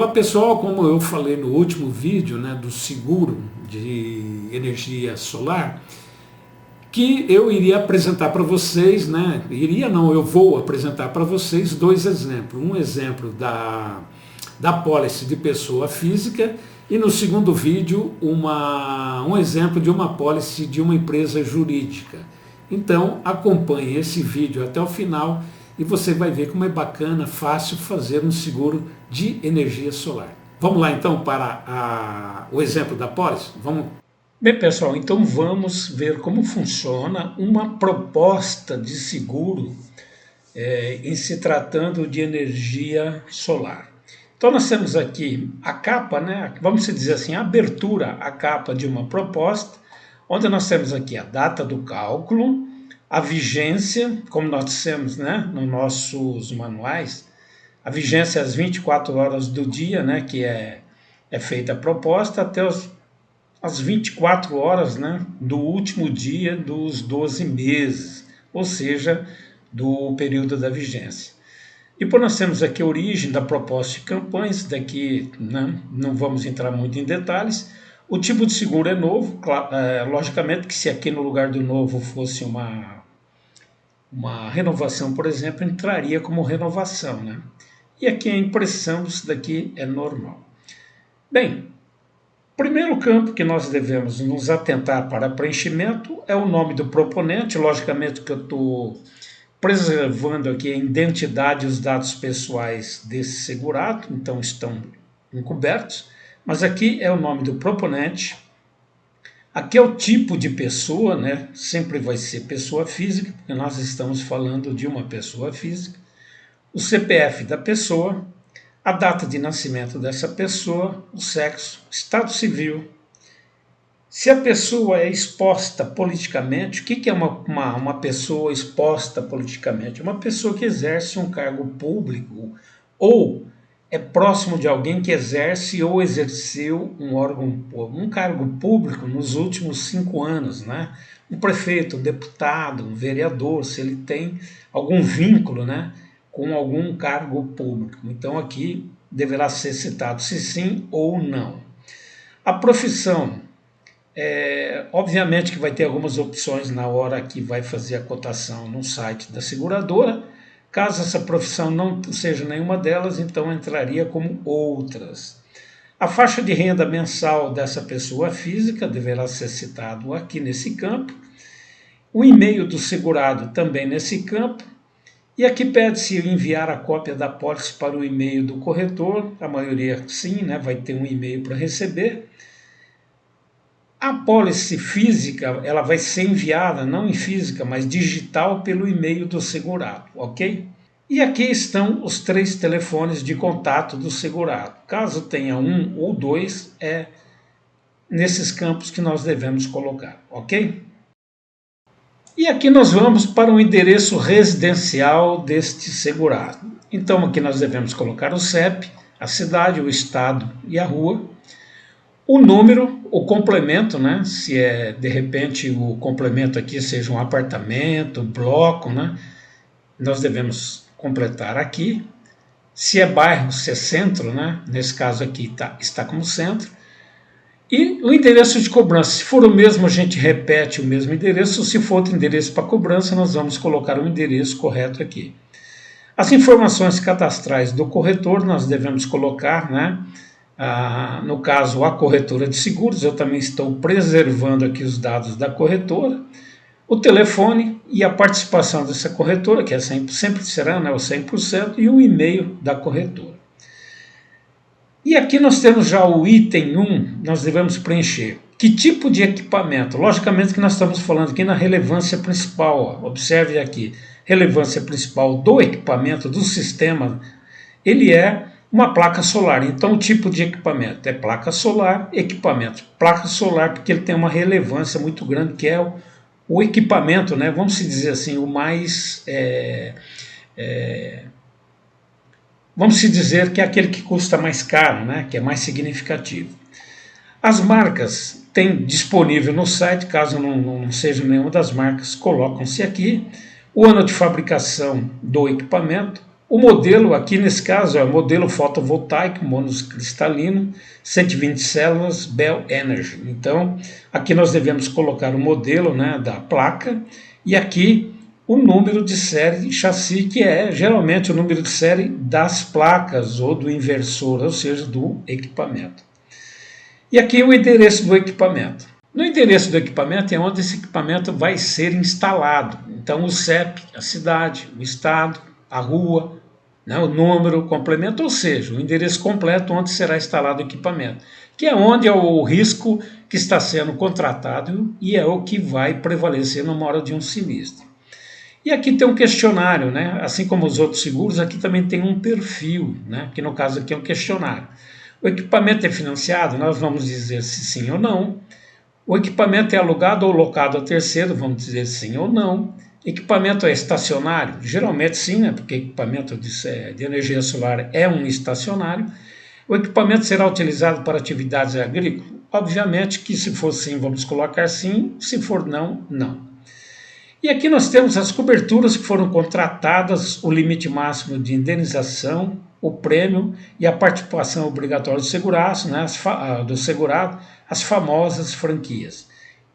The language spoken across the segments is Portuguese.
Fala pessoal, como eu falei no último vídeo, né, do seguro de energia solar, que eu iria apresentar para vocês, né, eu vou apresentar para vocês dois exemplos. Um exemplo da pólice de pessoa física e no segundo vídeo um exemplo de uma pólice de uma empresa jurídica. Então acompanhe esse vídeo até o final e você vai ver como é bacana, fácil fazer um seguro de energia solar. Vamos lá então para o exemplo da pólice? Vamos. Bem, pessoal, então vamos ver como funciona uma proposta de seguro em se tratando de energia solar. Então nós temos aqui a capa, né? Vamos dizer assim, a abertura, a capa de uma proposta, onde nós temos aqui a data do cálculo, a vigência, como nós dissemos, né, nos nossos manuais, a vigência às 24 horas do dia, né, que é feita a proposta, até as 24 horas, né, do último dia dos 12 meses, ou seja, do período da vigência. Depois nós temos aqui a origem da proposta de campanha, isso daqui, né, não vamos entrar muito em detalhes. O tipo de seguro é novo, logicamente que se aqui no lugar do novo fosse uma renovação, por exemplo, entraria como renovação, né? E aqui a impressão disso daqui é normal. Bem, o primeiro campo que nós devemos nos atentar para preenchimento é o nome do proponente. Logicamente que eu estou preservando aqui a identidade e os dados pessoais desse segurado, então estão encobertos, mas aqui é o nome do proponente. Aqui é o tipo de pessoa, né? Sempre vai ser pessoa física, porque nós estamos falando de uma pessoa física. O CPF da pessoa, a data de nascimento dessa pessoa, o sexo, estado civil. Se a pessoa é exposta politicamente, o que é uma pessoa exposta politicamente? Uma pessoa que exerce um cargo público ou é próximo de alguém que exerce ou exerceu um cargo público nos últimos 5 anos, né? Um prefeito, um deputado, um vereador, se ele tem algum vínculo, né, com algum cargo público. Então aqui deverá ser citado se sim ou não. A profissão, obviamente que vai ter algumas opções na hora que vai fazer a cotação no site da seguradora. Caso essa profissão não seja nenhuma delas, então entraria como outras. A faixa de renda mensal dessa pessoa física deverá ser citado aqui nesse campo. O e-mail do segurado também nesse campo. E aqui pede-se enviar a cópia da pólice para o e-mail do corretor. A maioria sim, né, vai ter um e-mail para receber. A pólice física, ela vai ser enviada, não em física, mas digital pelo e-mail do segurado, ok? E aqui estão os 3 telefones de contato do segurado. Caso tenha um ou 2, é nesses campos que nós devemos colocar, ok? E aqui nós vamos para o endereço residencial deste segurado. Então aqui nós devemos colocar o CEP, a cidade, o estado e a rua. O número, o complemento, né? Se de repente o complemento aqui seja um apartamento, bloco, né? Nós devemos completar aqui. Se é bairro, se é centro, né? Nesse caso aqui está como centro. E o endereço de cobrança, se for o mesmo, a gente repete o mesmo endereço. Se for outro endereço para cobrança, nós vamos colocar o endereço correto aqui. As informações cadastrais do corretor, nós devemos colocar, né? No caso, a corretora de seguros, eu também estou preservando aqui os dados da corretora, o telefone e a participação dessa corretora, que sempre será, né, o 100%, e o e-mail da corretora. E aqui nós temos já o item 1, nós devemos preencher. Que tipo de equipamento? Logicamente que nós estamos falando aqui na relevância principal, ó. Observe aqui, relevância principal do equipamento, do sistema, ele é uma placa solar. Então o tipo de equipamento é placa solar, equipamento, placa solar, porque ele tem uma relevância muito grande, que é o equipamento, né? Vamos dizer assim, o mais... vamos dizer que é aquele que custa mais caro, né? Que é mais significativo. As marcas tem disponível no site, caso não seja nenhuma das marcas, colocam-se aqui. O ano de fabricação do equipamento, O modelo aqui nesse caso é o modelo fotovoltaico monocristalino, 120 células Bell Energy. Então aqui nós devemos colocar o modelo, né, da placa e aqui o número de série de chassi, que é geralmente o número de série das placas ou do inversor, ou seja, do equipamento. E aqui o endereço do equipamento. No endereço do equipamento é onde esse equipamento vai ser instalado. Então o CEP, a cidade, o estado, a rua, né, o número, o complemento, ou seja, o endereço completo onde será instalado o equipamento, que é onde é o risco que está sendo contratado e é o que vai prevalecer numa hora de um sinistro. E aqui tem um questionário, né? Assim como os outros seguros, aqui também tem um perfil, né? Que no caso aqui é um questionário. O equipamento é financiado? Nós vamos dizer se sim ou não. O equipamento é alugado ou locado a terceiro? Vamos dizer sim ou não. Equipamento é estacionário? Geralmente sim, né? Porque equipamento de energia solar é um estacionário. O equipamento será utilizado para atividades agrícolas? Obviamente que se for sim, vamos colocar sim. Se for não, não. E aqui nós temos as coberturas que foram contratadas, o limite máximo de indenização, o prêmio e a participação obrigatória do segurado, né, as famosas franquias.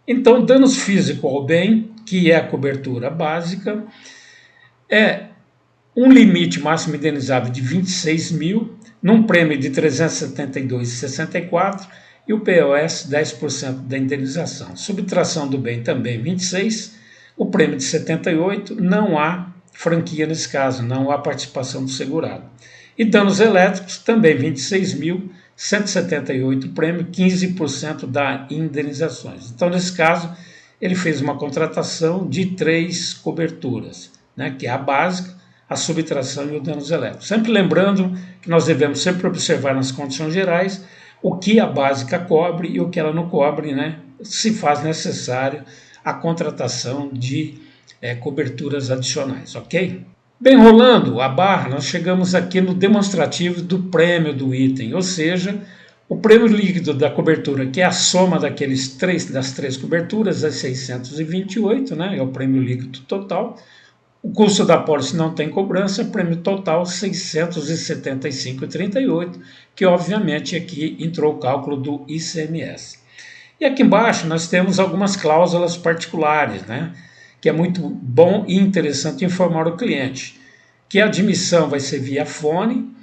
Então, danos físicos ao bem, que é a cobertura básica, é um limite máximo indenizável de 26 mil, num prêmio de 372,64 e o POS 10% da indenização. Subtração do bem também 26, o prêmio de 78, não há franquia nesse caso, não há participação do segurado. E danos elétricos também 26.178 prêmio, 15% da indenizações. Então nesse caso ele fez uma contratação de 3 coberturas, né, que é a básica, a subtração e os danos elétricos. Sempre lembrando que nós devemos sempre observar nas condições gerais o que a básica cobre e o que ela não cobre, né, se faz necessário a contratação de coberturas adicionais, ok? Bem, rolando a barra, nós chegamos aqui no demonstrativo do prêmio do item, ou seja, o prêmio líquido da cobertura, que é a soma das três coberturas, é 628, né? É o prêmio líquido total. O custo da pólice não tem cobrança, prêmio total 675,38, que obviamente aqui entrou o cálculo do ICMS. E aqui embaixo nós temos algumas cláusulas particulares, né? Que é muito bom e interessante informar o cliente, que a admissão vai ser via fone,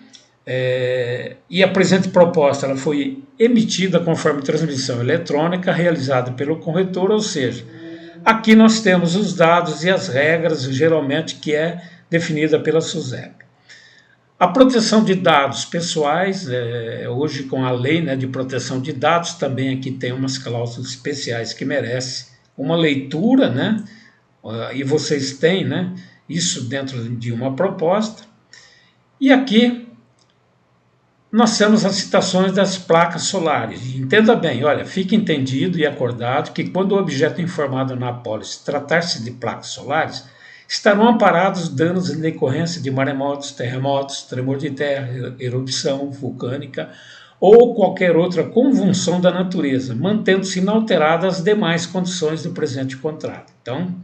e a presente proposta ela foi emitida conforme transmissão eletrônica realizada pelo corretor, ou seja, aqui nós temos os dados e as regras, geralmente que é definida pela SUSEP. A proteção de dados pessoais, hoje com a lei, né, de proteção de dados, também aqui tem umas cláusulas especiais que merecem uma leitura, né, e vocês têm, né, isso dentro de uma proposta. E aqui nós temos as citações das placas solares. Entenda bem, olha, fique entendido e acordado que quando o objeto informado na apólice tratar-se de placas solares, estarão amparados danos em decorrência de maremotos, terremotos, tremor de terra, erupção vulcânica ou qualquer outra convulsão da natureza, mantendo-se inalteradas as demais condições do presente contrato. Então,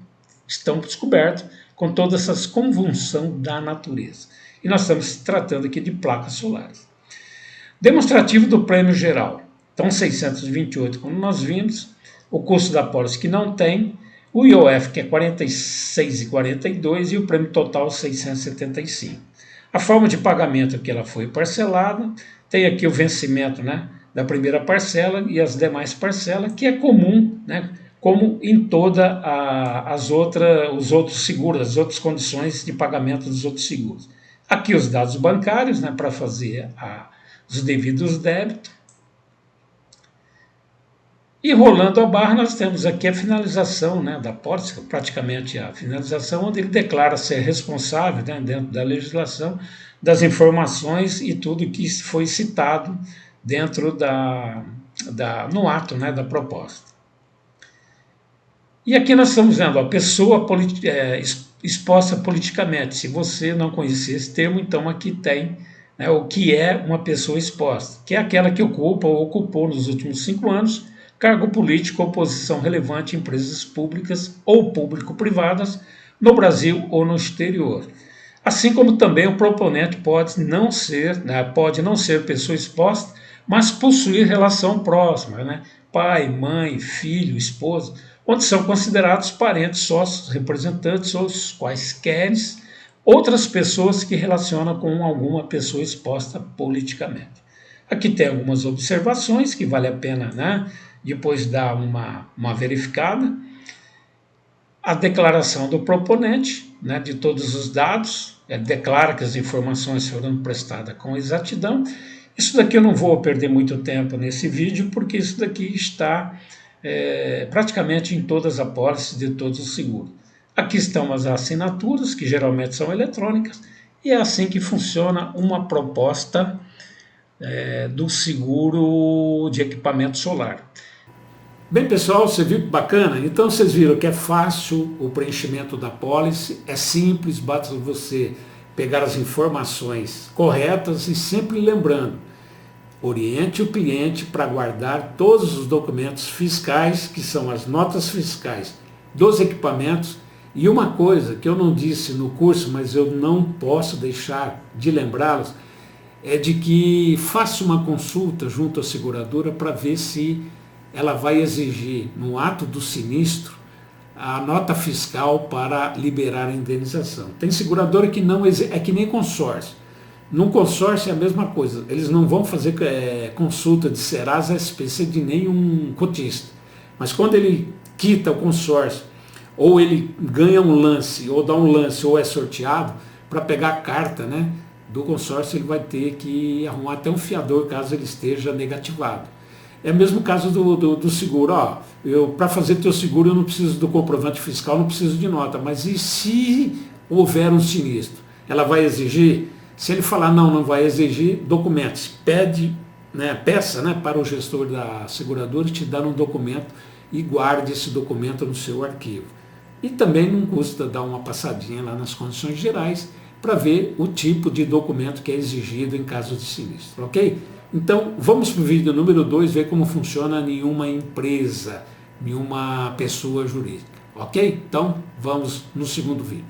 estão descobertos com todas essas convulsões da natureza. E nós estamos tratando aqui de placas solares. Demonstrativo do prêmio geral. Então, 628, como nós vimos, o custo da pólice que não tem, o IOF que é 46,42 e o prêmio total 675. A forma de pagamento que ela foi parcelada, tem aqui o vencimento, né, da primeira parcela e as demais parcelas, que é comum, né, como em toda os outros seguros, as outras condições de pagamento dos outros seguros. Aqui os dados bancários, né, para fazer os devidos débitos. E rolando a barra, nós temos aqui a finalização, né, da pólice, praticamente a finalização, onde ele declara ser responsável, né, dentro da legislação, das informações e tudo que foi citado dentro no ato, né, da proposta. E aqui nós estamos vendo a pessoa exposta politicamente. Se você não conhecer esse termo, então aqui tem, né, o que é uma pessoa exposta, que é aquela que ocupa ou ocupou nos últimos 5 anos cargo político ou posição relevante em empresas públicas ou público-privadas no Brasil ou no exterior. Assim como também o proponente pode não ser, né, pessoa exposta, mas possuir relação próxima, né? Pai, mãe, filho, esposa, onde são considerados parentes, sócios, representantes ou quaisquer outras pessoas que relacionam com alguma pessoa exposta politicamente. Aqui tem algumas observações que vale a pena, né, depois dar uma verificada. A declaração do proponente, né, de todos os dados, declara que as informações foram prestadas com exatidão. Isso daqui eu não vou perder muito tempo nesse vídeo, porque isso daqui está praticamente em todas as apólices de todos os seguros. Aqui estão as assinaturas, que geralmente são eletrônicas, e é assim que funciona uma proposta do seguro de equipamento solar. Bem, pessoal, você viu que bacana? Então vocês viram que é fácil o preenchimento da pólice, é simples, basta você pegar as informações corretas e sempre lembrando, oriente o cliente para guardar todos os documentos fiscais, que são as notas fiscais dos equipamentos. E uma coisa que eu não disse no curso, mas eu não posso deixar de lembrá-los, é de que faça uma consulta junto à seguradora para ver se ela vai exigir, no ato do sinistro, a nota fiscal para liberar a indenização. Tem seguradora que não exige, é que nem consórcio. Num consórcio é a mesma coisa, eles não vão fazer consulta de Serasa SPC de nenhum cotista. Mas quando ele quita o consórcio, ou ele ganha um lance, ou dá um lance, ou é sorteado, para pegar a carta, né, do consórcio, ele vai ter que arrumar até um fiador caso ele esteja negativado. É o mesmo caso do seguro. Para fazer teu seguro eu não preciso do comprovante fiscal, não preciso de nota, mas e se houver um sinistro? Ela vai exigir? Se ele falar não vai exigir, documentos. Peça, né, para o gestor da seguradora te dar um documento e guarde esse documento no seu arquivo. E também não custa dar uma passadinha lá nas condições gerais para ver o tipo de documento que é exigido em caso de sinistro, ok? Então, vamos para o vídeo número 2, ver como funciona em uma empresa, em uma pessoa jurídica, ok? Então, vamos no segundo vídeo.